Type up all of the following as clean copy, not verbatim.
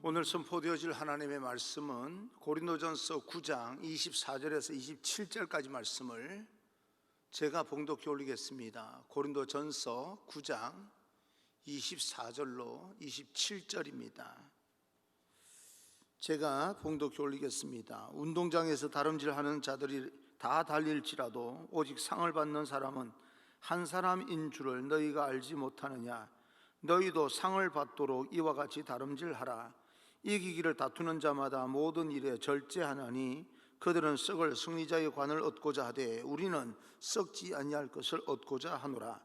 오늘 선포되어질 하나님의 말씀은 고린도전서 9장 24절에서 27절까지 말씀을 제가 봉독해 올리겠습니다. 고린도전서 9장 24절로 27절입니다. 제가 봉독해 올리겠습니다. 운동장에서 다름질하는 자들이 다 달릴지라도 오직 상을 받는 사람은 한 사람인 줄을 너희가 알지 못하느냐. 너희도 상을 받도록 이와 같이 다름질하라. 이기기를 다투는 자마다 모든 일에 절제하나니 그들은 썩을 승리자의 관을 얻고자 하되 우리는 썩지 아니할 것을 얻고자 하노라.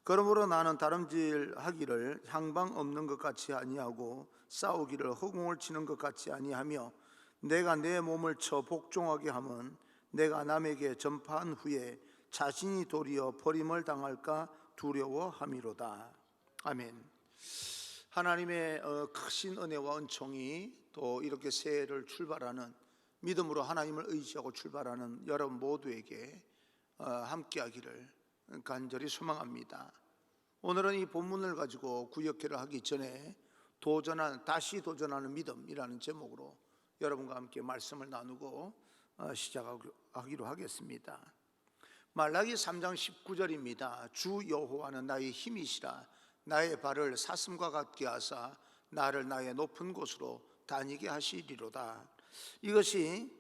그러므로 나는 다름질하기를 향방 없는 것 같이 아니하고 싸우기를 허공을 치는 것 같이 아니하며 내가 내 몸을 쳐 복종하게 하면 내가 남에게 전파한 후에 자신이 도리어 버림을 당할까 두려워함이로다. 아멘. 하나님의 크신 은혜와 은총이 또 이렇게 새해를 출발하는 믿음으로 하나님을 의지하고 출발하는 여러분 모두에게 함께하기를 간절히 소망합니다. 오늘은 이 본문을 가지고 구역회를 하기 전에 다시 도전하는 믿음이라는 제목으로 여러분과 함께 말씀을 나누고 시작하기로 하겠습니다. 말라기 3장 19절입니다. 주 여호와는 나의 힘이시라. 나의 발을 사슴과 같게 하사 나를 나의 높은 곳으로 다니게 하시리로다. 이것이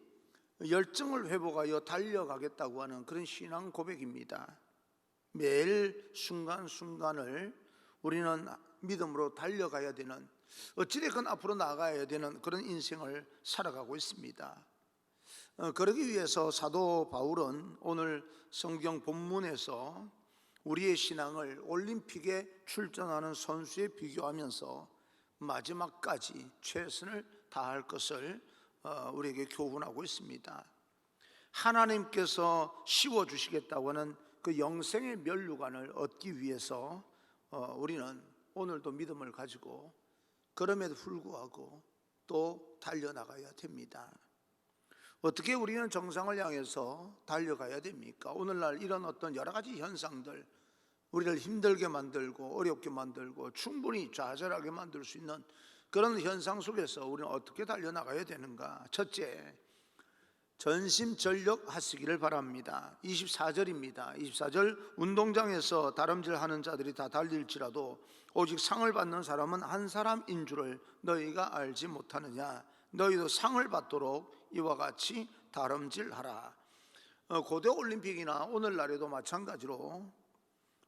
열정을 회복하여 달려가겠다고 하는 그런 신앙 고백입니다. 매일 순간순간을 우리는 믿음으로 달려가야 되는, 어찌됐건 앞으로 나아가야 되는 그런 인생을 살아가고 있습니다. 그러기 위해서 사도 바울은 오늘 성경 본문에서 우리의 신앙을 올림픽에 출전하는 선수에 비교하면서 마지막까지 최선을 다할 것을 우리에게 교훈하고 있습니다. 하나님께서 씌워주시겠다고 하는 그 영생의 면류관을 얻기 위해서 우리는 오늘도 믿음을 가지고 그럼에도 불구하고 또 달려나가야 됩니다. 어떻게 우리는 정상을 향해서 달려가야 됩니까? 오늘날 이런 어떤 여러 가지 현상들, 우리를 힘들게 만들고 어렵게 만들고 충분히 좌절하게 만들 수 있는 그런 현상 속에서 우리는 어떻게 달려나가야 되는가? 첫째, 전심전력 하시기를 바랍니다. 24절입니다. 24절, 운동장에서 다름질하는 자들이 다 달릴지라도 오직 상을 받는 사람은 한 사람인 줄을 너희가 알지 못하느냐. 너희도 상을 받도록 이와 같이 다름질하라. 고대 올림픽이나 오늘날에도 마찬가지로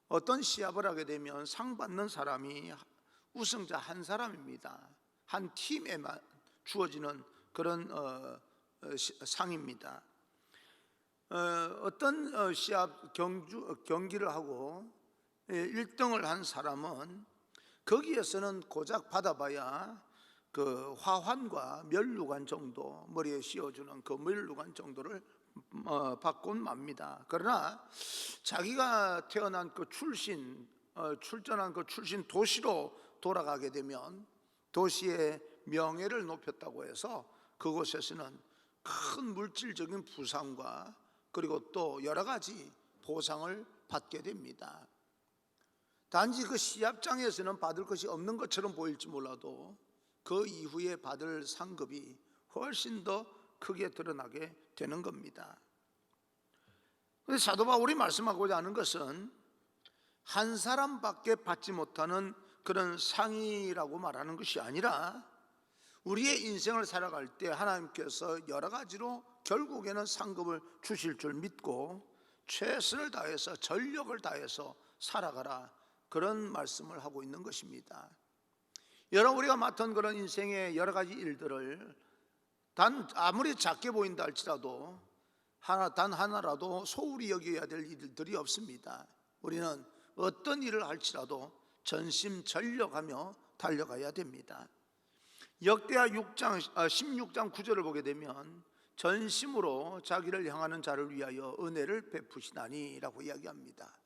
어떤 시합을 하게 되면 상 받는 사람이 우승자 한 사람입니다. 한 팀에만 주어지는 그런 상입니다. 어떤 시합 경기를 하고 1등을 한 사람은 거기에서는 고작 받아봐야 그 화환과 멸류관 정도, 머리에 씌워주는 그 멸류관 정도를 받곤 맙니다. 그러나 자기가 태어난 그 출전한 그 출신 도시로 돌아가게 되면 도시의 명예를 높였다고 해서 그곳에서는 큰 물질적인 부상과 그리고 또 여러 가지 보상을 받게 됩니다. 단지 그 시합장에서는 받을 것이 없는 것처럼 보일지 몰라도 그 이후에 받을 상급이 훨씬 더 크게 드러나게 되는 겁니다. 그런데 사도 바울이 말씀하고자 하는 것은 한 사람밖에 받지 못하는 그런 상이라고 말하는 것이 아니라 우리의 인생을 살아갈 때 하나님께서 여러 가지로 결국에는 상급을 주실 줄 믿고 최선을 다해서 전력을 다해서 살아가라, 그런 말씀을 하고 있는 것입니다. 여러분, 우리가 맡은 그런 인생의 여러 가지 일들을 아무리 작게 보인다 할지라도 단 하나라도 소홀히 여겨야 될 일들이 없습니다. 우리는 어떤 일을 할지라도 전심전력하며 달려가야 됩니다. 역대하 16장 9절을 보게 되면 전심으로 자기를 향하는 자를 위하여 은혜를 베푸시나니 라고 이야기합니다.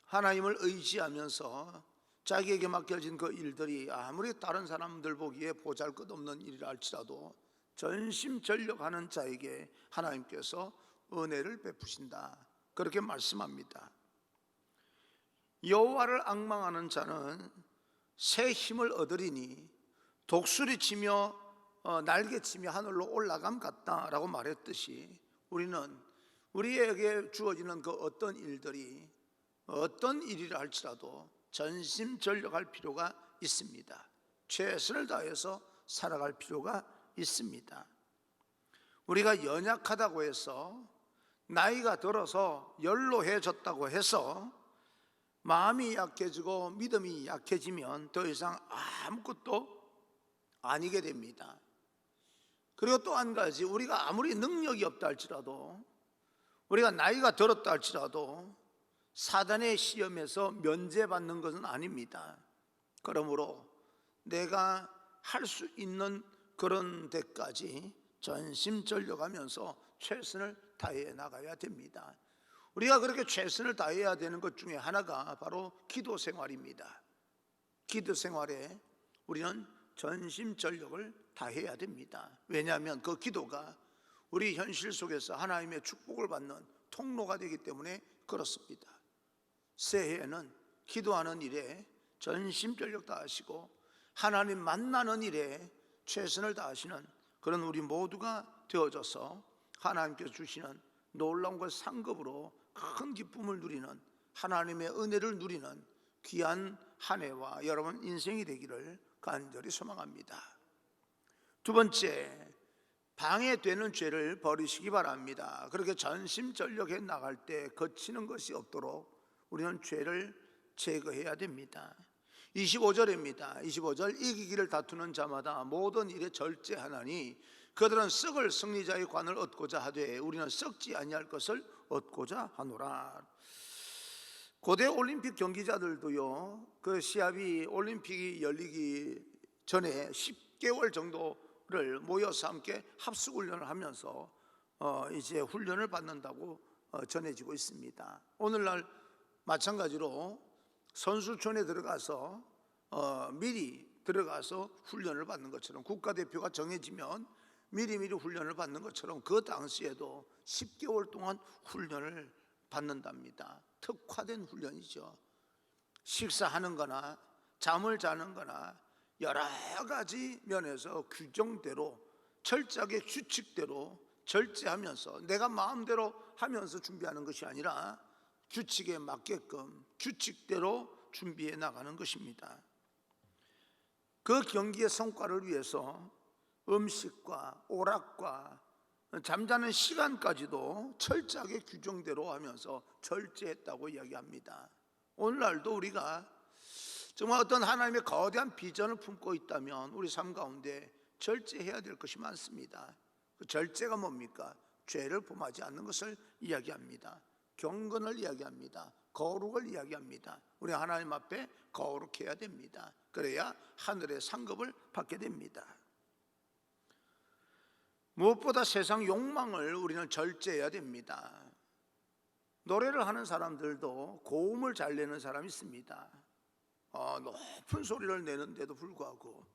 하나님을 의지하면서 자기에게 맡겨진 그 일들이 아무리 다른 사람들 보기에 보잘것없는 일이라 할지라도 전심전력하는 자에게 하나님께서 은혜를 베푸신다, 그렇게 말씀합니다. 여호와를 앙망하는 자는 새 힘을 얻으리니 독수리 치며 날개 치며 하늘로 올라감 같다라고 말했듯이 우리는 우리에게 주어지는 그 어떤 일들이 어떤 일이라 할지라도 전심전력할 필요가 있습니다. 최선을 다해서 살아갈 필요가 있습니다. 우리가 연약하다고 해서, 나이가 들어서 연로해졌다고 해서 마음이 약해지고 믿음이 약해지면 더 이상 아무것도 아니게 됩니다. 그리고 또 한 가지, 우리가 아무리 능력이 없다 할지라도, 우리가 나이가 들었다 할지라도 사단의 시험에서 면제받는 것은 아닙니다. 그러므로 내가 할 수 있는 그런 데까지 전심전력하면서 최선을 다해 나가야 됩니다. 우리가 그렇게 최선을 다해야 되는 것 중에 하나가 바로 기도 생활입니다. 기도 생활에 우리는 전심전력을 다해야 됩니다. 왜냐하면 그 기도가 우리 현실 속에서 하나님의 축복을 받는 통로가 되기 때문에 그렇습니다. 새해에는 기도하는 일에 전심전력 다하시고 하나님 만나는 일에 최선을 다하시는 그런 우리 모두가 되어져서 하나님께서 주시는 놀라운 것 상급으로 큰 기쁨을 누리는, 하나님의 은혜를 누리는 귀한 한 해와 여러분 인생이 되기를 간절히 소망합니다. 두 번째, 방해되는 죄를 버리시기 바랍니다. 그렇게 전심전력해 나갈 때 거치는 것이 없도록 우리는 죄를 제거해야 됩니다. 25절입니다. 25절, 이기기를 다투는 자마다 모든 일에 절제하나니 그들은 썩을 승리자의 관을 얻고자 하되 우리는 썩지 아니할 것을 얻고자 하노라. 고대 올림픽 경기자들도요, 그 시합이 올림픽이 열리기 전에 10개월 정도를 모여서 함께 합숙 훈련을 하면서 이제 훈련을 받는다고 전해지고 있습니다. 오늘날 마찬가지로 선수촌에 들어가서 미리 들어가서 훈련을 받는 것처럼, 국가대표가 정해지면 미리미리 훈련을 받는 것처럼 그 당시에도 10개월 동안 훈련을 받는답니다. 특화된 훈련이죠. 식사하는 거나 잠을 자는 거나 여러 가지 면에서 규정대로, 철저하게 규칙대로 절제하면서 내가 마음대로 하면서 준비하는 것이 아니라 규칙에 맞게끔 규칙대로 준비해 나가는 것입니다. 그 경기의 성과를 위해서 음식과 오락과 잠자는 시간까지도 철저하게 규정대로 하면서 절제했다고 이야기합니다. 오늘날도 우리가 정말 어떤 하나님의 거대한 비전을 품고 있다면 우리 삶 가운데 절제해야 될 것이 많습니다. 그 절제가 뭡니까? 죄를 범하지 않는 것을 이야기합니다. 경건을 이야기합니다. 거룩을 이야기합니다. 우리 하나님 앞에 거룩해야 됩니다. 그래야 하늘의 상급을 받게 됩니다. 무엇보다 세상 욕망을 우리는 절제해야 됩니다. 노래를 하는 사람들도 고음을 잘 내는 사람이 있습니다. 높은 소리를 내는데도 불구하고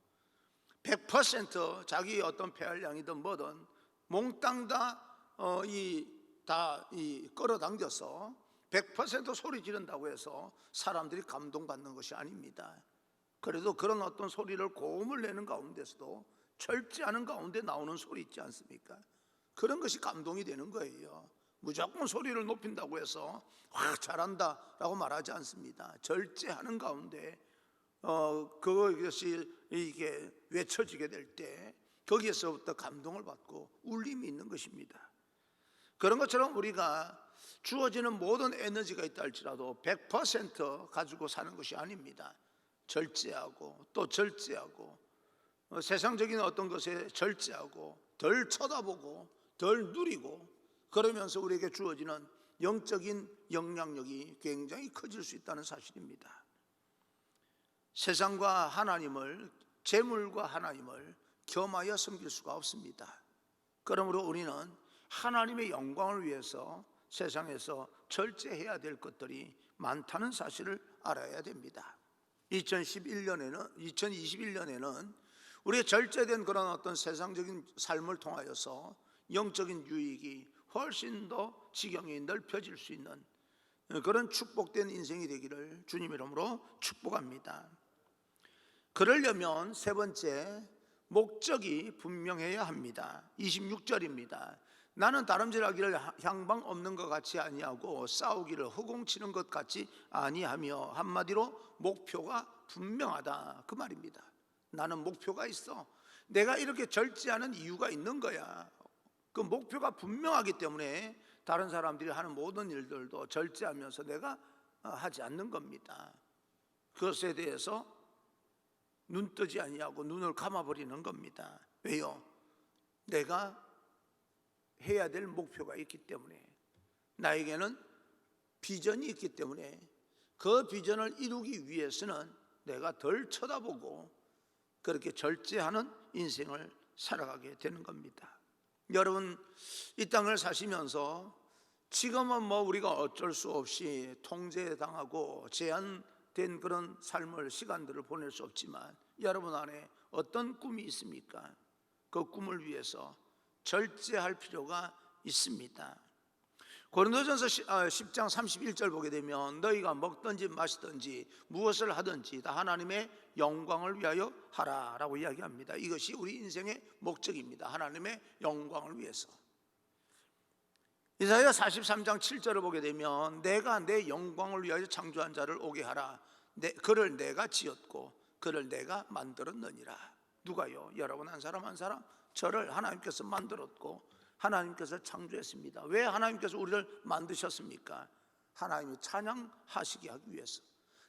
100% 자기 어떤 폐활량이든 뭐든 몽땅 다 끌어당겨서 100% 소리 지른다고 해서 사람들이 감동받는 것이 아닙니다. 그래도 그런 어떤 소리를 고음을 내는 가운데서도 절제하는 가운데 나오는 소리 있지 않습니까? 그런 것이 감동이 되는 거예요. 무조건 소리를 높인다고 해서 잘한다 라고 말하지 않습니다. 절제하는 가운데 그것이 이게 외쳐지게 될 때 거기에서부터 감동을 받고 울림이 있는 것입니다. 그런 것처럼 우리가 주어지는 모든 에너지가 있다 할지라도 100% 가지고 사는 것이 아닙니다. 절제하고 또 절제하고 세상적인 어떤 것에 절제하고 덜 쳐다보고 덜 누리고, 그러면서 우리에게 주어지는 영적인 영향력이 굉장히 커질 수 있다는 사실입니다. 세상과 하나님을, 재물과 하나님을 겸하여 섬길 수가 없습니다. 그러므로 우리는 하나님의 영광을 위해서 세상에서 절제해야 될 것들이 많다는 사실을 알아야 됩니다. 2021년에는 우리의 절제된 그런 어떤 세상적인 삶을 통하여서 영적인 유익이 훨씬 더 지경이 넓혀질 수 있는 그런 축복된 인생이 되기를 주님 이름으로 축복합니다. 그러려면 세 번째, 목적이 분명해야 합니다. 26절입니다. 나는 다름질하기를 향방 없는 것 같이 아니하고 싸우기를 허공치는 것 같이 아니하며, 한마디로 목표가 분명하다, 그 말입니다. 나는 목표가 있어. 내가 이렇게 절제하는 이유가 있는 거야. 그 목표가 분명하기 때문에 다른 사람들이 하는 모든 일들도 절제하면서 내가 하지 않는 겁니다. 그것에 대해서 눈 뜨지 아니하고 눈을 감아버리는 겁니다. 왜요? 내가 해야 될 목표가 있기 때문에, 나에게는 비전이 있기 때문에 그 비전을 이루기 위해서는 내가 덜 쳐다보고 그렇게 절제하는 인생을 살아가게 되는 겁니다. 여러분, 이 땅을 사시면서 지금은 우리가 어쩔 수 없이 통제당하고 제한된 그런 삶을, 시간들을 보낼 수 없지만 여러분 안에 어떤 꿈이 있습니까? 그 꿈을 위해서 절제할 필요가 있습니다. 고린도전서 10장 31절 보게 되면, 너희가 먹든지 마시든지 무엇을 하든지 다 하나님의 영광을 위하여 하라 라고 이야기합니다. 이것이 우리 인생의 목적입니다. 하나님의 영광을 위해서. 이사야 43장 7절을 보게 되면, 내가 내 영광을 위하여 창조한 자를 오게 하라. 그를 내가 지었고 그를 내가 만들었느니라. 누가요? 여러분 한 사람 한 사람, 저를 하나님께서 만들었고 하나님께서 창조했습니다. 왜 하나님께서 우리를 만드셨습니까? 하나님이 찬양하시게 하기 위해서.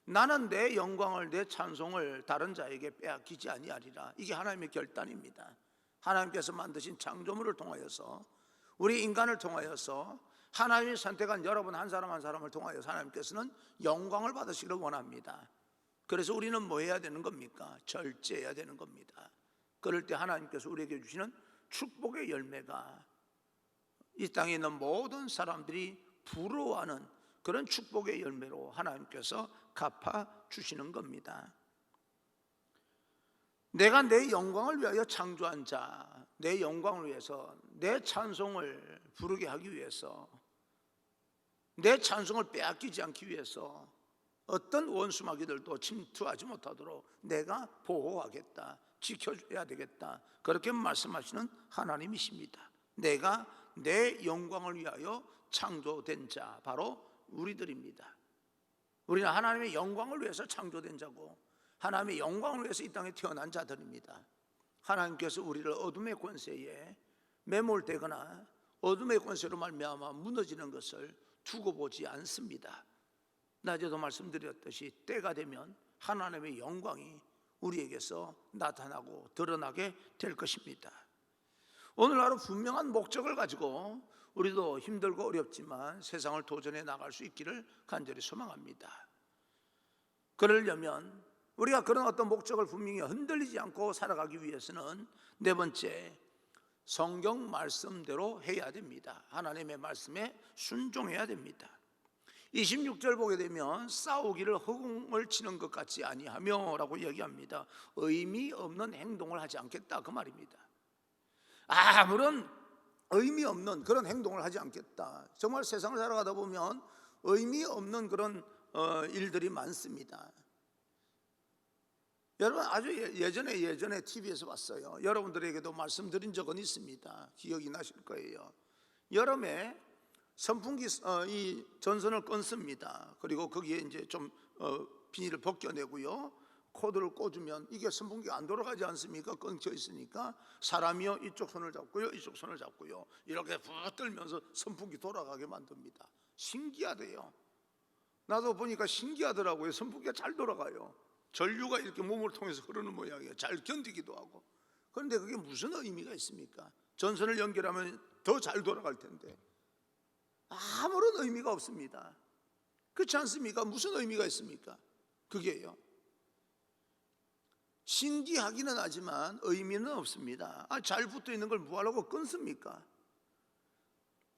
나는 내 영광을, 내 찬송을 다른 자에게 빼앗기지 아니하리라. 이게 하나님의 결단입니다. 하나님께서 만드신 창조물을 통하여서, 우리 인간을 통하여서, 하나님이 선택한 여러분 한 사람 한 사람을 통하여서 하나님께서는 영광을 받으시기를 원합니다. 그래서 우리는 뭐 해야 되는 겁니까? 절제해야 되는 겁니다. 그럴 때 하나님께서 우리에게 주시는 축복의 열매가 이 땅에 있는 모든 사람들이 부러워하는 그런 축복의 열매로 하나님께서 갚아주시는 겁니다. 내가 내 영광을 위하여 창조한 자, 내 영광을 위해서, 내 찬송을 부르게 하기 위해서, 내 찬송을 빼앗기지 않기 위해서 어떤 원수마귀들도 침투하지 못하도록 내가 보호하겠다, 지켜줘야 되겠다, 그렇게 말씀하시는 하나님이십니다. 내가 내 영광을 위하여 창조된 자, 바로 우리들입니다. 우리는 하나님의 영광을 위해서 창조된 자고 하나님의 영광을 위해서 이 땅에 태어난 자들입니다. 하나님께서 우리를 어둠의 권세에 매몰되거나 어둠의 권세로 말미암아 무너지는 것을 두고 보지 않습니다. 낮에도 말씀드렸듯이 때가 되면 하나님의 영광이 우리에게서 나타나고 드러나게 될 것입니다. 오늘 하루 분명한 목적을 가지고 우리도 힘들고 어렵지만 세상을 도전해 나갈 수 있기를 간절히 소망합니다. 그러려면 우리가 그런 어떤 목적을 분명히 흔들리지 않고 살아가기 위해서는 네 번째, 성경 말씀대로 해야 됩니다. 하나님의 말씀에 순종해야 됩니다. 26절 보게 되면, 싸우기를 허공을 치는 것 같지 아니하며 라고 이야기합니다. 의미 없는 행동을 하지 않겠다, 그 말입니다. 아무런 의미 없는 그런 행동을 하지 않겠다. 정말 세상을 살아가다 보면 의미 없는 그런 일들이 많습니다. 여러분 아주 예전에 TV에서 봤어요. 여러분들에게도 말씀드린 적은 있습니다. 기억이 나실 거예요. 여름에 선풍기 이 전선을 끊습니다. 그리고 거기에 이제 좀 비닐을 벗겨내고요, 코드를 꽂으면 이게 선풍기가 안 돌아가지 않습니까? 끊겨 있으니까 사람이요 이쪽 손을 잡고요, 이쪽 손을 잡고요, 이렇게 붙들면서 선풍기 돌아가게 만듭니다. 신기하대요. 나도 보니까 신기하더라고요. 선풍기가 잘 돌아가요. 전류가 이렇게 몸을 통해서 흐르는 모양이에요. 잘 견디기도 하고. 그런데 그게 무슨 의미가 있습니까? 전선을 연결하면 더 잘 돌아갈 텐데 아무런 의미가 없습니다. 그렇지 않습니까? 무슨 의미가 있습니까? 그게요, 신기하기는 하지만 의미는 없습니다. 잘 붙어 있는 걸 뭐하려고 끊습니까?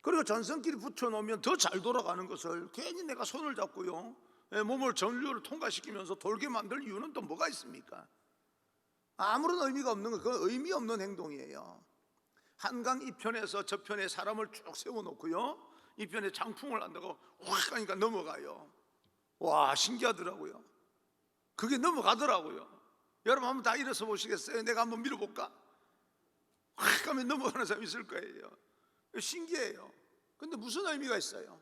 그리고 전선끼리 붙여놓으면 더 잘 돌아가는 것을 괜히 내가 손을 잡고요, 몸을 전류를 통과시키면서 돌게 만들 이유는 또 뭐가 있습니까? 아무런 의미가 없는 거, 그건 의미 없는 행동이에요. 한강 이편에서 저편에 사람을 쭉 세워놓고요, 이편에 장풍을 한다고 확 가니까 넘어가요. 와, 신기하더라고요. 그게 넘어가더라고요. 여러분 한번 다 일어서 보시겠어요? 내가 한번 밀어볼까? 확 하면 넘어가는 사람이 있을 거예요. 신기해요. 근데 무슨 의미가 있어요?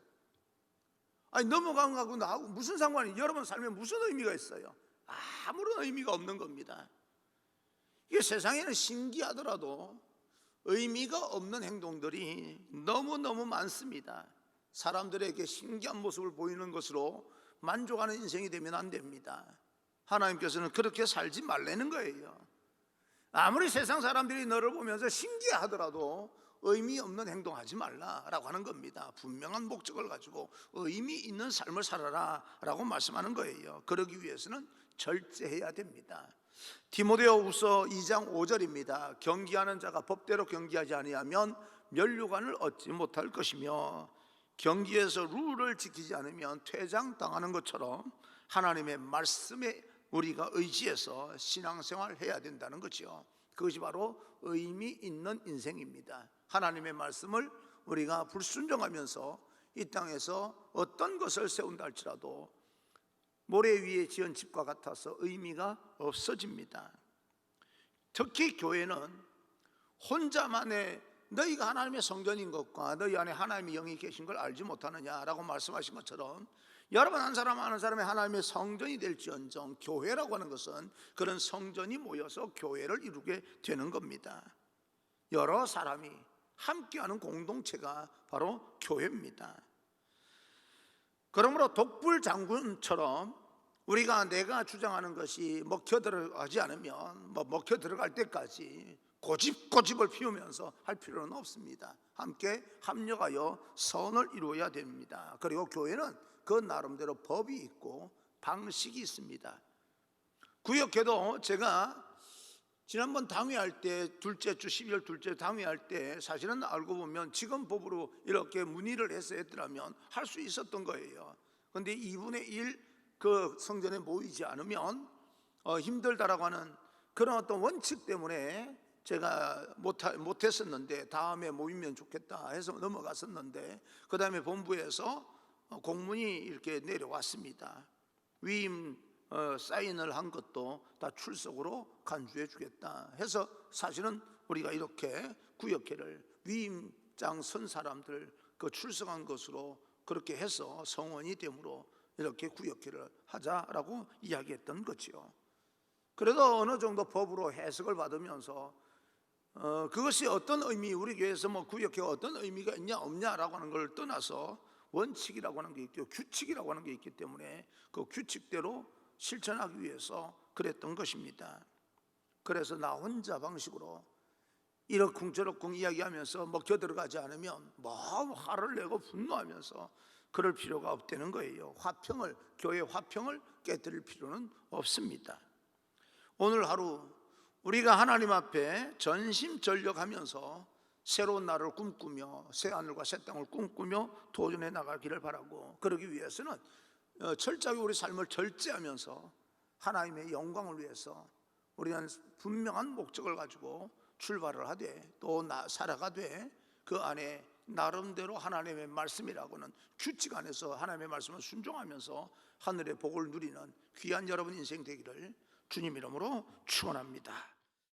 아니 넘어간 거하고 나하고 무슨 상관이, 여러분 삶에 무슨 의미가 있어요? 아무런 의미가 없는 겁니다. 이게 세상에는 신기하더라도 의미가 없는 행동들이 너무너무 많습니다. 사람들에게 신기한 모습을 보이는 것으로 만족하는 인생이 되면 안 됩니다. 하나님께서는 그렇게 살지 말라는 거예요. 아무리 세상 사람들이 너를 보면서 신기하더라도 의미 없는 행동하지 말라라고 하는 겁니다. 분명한 목적을 가지고 의미 있는 삶을 살아라 라고 말씀하는 거예요. 그러기 위해서는 절제해야 됩니다. 디모데후서 2장 5절입니다. 경기하는 자가 법대로 경기하지 아니하면 면류관을 얻지 못할 것이며, 경기에서 룰을 지키지 않으면 퇴장당하는 것처럼 하나님의 말씀에 우리가 의지해서 신앙생활을 해야 된다는 거죠. 그것이 바로 의미 있는 인생입니다. 하나님의 말씀을 우리가 불순종하면서 이 땅에서 어떤 것을 세운다 할지라도 모래 위에 지은 집과 같아서 의미가 없어집니다. 특히 교회는 혼자만의, 너희가 하나님의 성전인 것과 너희 안에 하나님의 영이 계신 걸 알지 못하느냐라고 말씀하신 것처럼, 여러분 한 사람 한 사람의 하나님의 성전이 될지언정 교회라고 하는 것은 그런 성전이 모여서 교회를 이루게 되는 겁니다. 여러 사람이 함께하는 공동체가 바로 교회입니다. 그러므로 독불장군처럼 내가 주장하는 것이 먹혀 들어가지 않으면 먹혀 들어갈 때까지 고집을 피우면서 할 필요는 없습니다. 함께 합력하여 선을 이루어야 됩니다. 그리고 교회는 그 나름대로 법이 있고 방식이 있습니다. 구역회도 제가 지난번 당회할 때, 둘째 주 12월 둘째 당회할 때 사실은 알고 보면 지금 법으로 이렇게 문의를 해서 했더라면 할 수 있었던 거예요. 그런데 2분의 1 그 성전에 모이지 않으면 힘들다라고 하는 그런 어떤 원칙 때문에 제가 못했었는데, 다음에 모이면 좋겠다 해서 넘어갔었는데, 그 다음에 본부에서 공문이 이렇게 내려왔습니다. 위임 사인을 한 것도 다 출석으로 간주해 주겠다 해서, 사실은 우리가 이렇게 구역회를 위임장 선 사람들 그 출석한 것으로 그렇게 해서 성원이 되므로 이렇게 구역회를 하자라고 이야기했던 거지요. 그래도 어느 정도 법으로 해석을 받으면서 그것이 어떤 의미, 우리 교회에서 구역회가 어떤 의미가 있냐 없냐라고 하는 걸 떠나서 원칙이라고 하는 게 있고 규칙이라고 하는 게 있기 때문에 그 규칙대로 실천하기 위해서 그랬던 것입니다. 그래서 나 혼자 방식으로 이러쿵저러쿵 이야기하면서 먹혀 들어가지 않으면 화를 내고 분노하면서 그럴 필요가 없다는 거예요. 교회 화평을 깨뜨릴 필요는 없습니다. 오늘 하루 우리가 하나님 앞에 전심전력하면서 새로운 날을 꿈꾸며 새 하늘과 새 땅을 꿈꾸며 도전해 나가기를 바라고, 그러기 위해서는 철저하게 우리 삶을 절제하면서 하나님의 영광을 위해서 우리는 분명한 목적을 가지고 출발을 하되 또 살아가되, 그 안에 나름대로 하나님의 말씀이라고는 규칙 안에서 하나님의 말씀을 순종하면서 하늘의 복을 누리는 귀한 여러분 인생 되기를 주님 이름으로 축원합니다.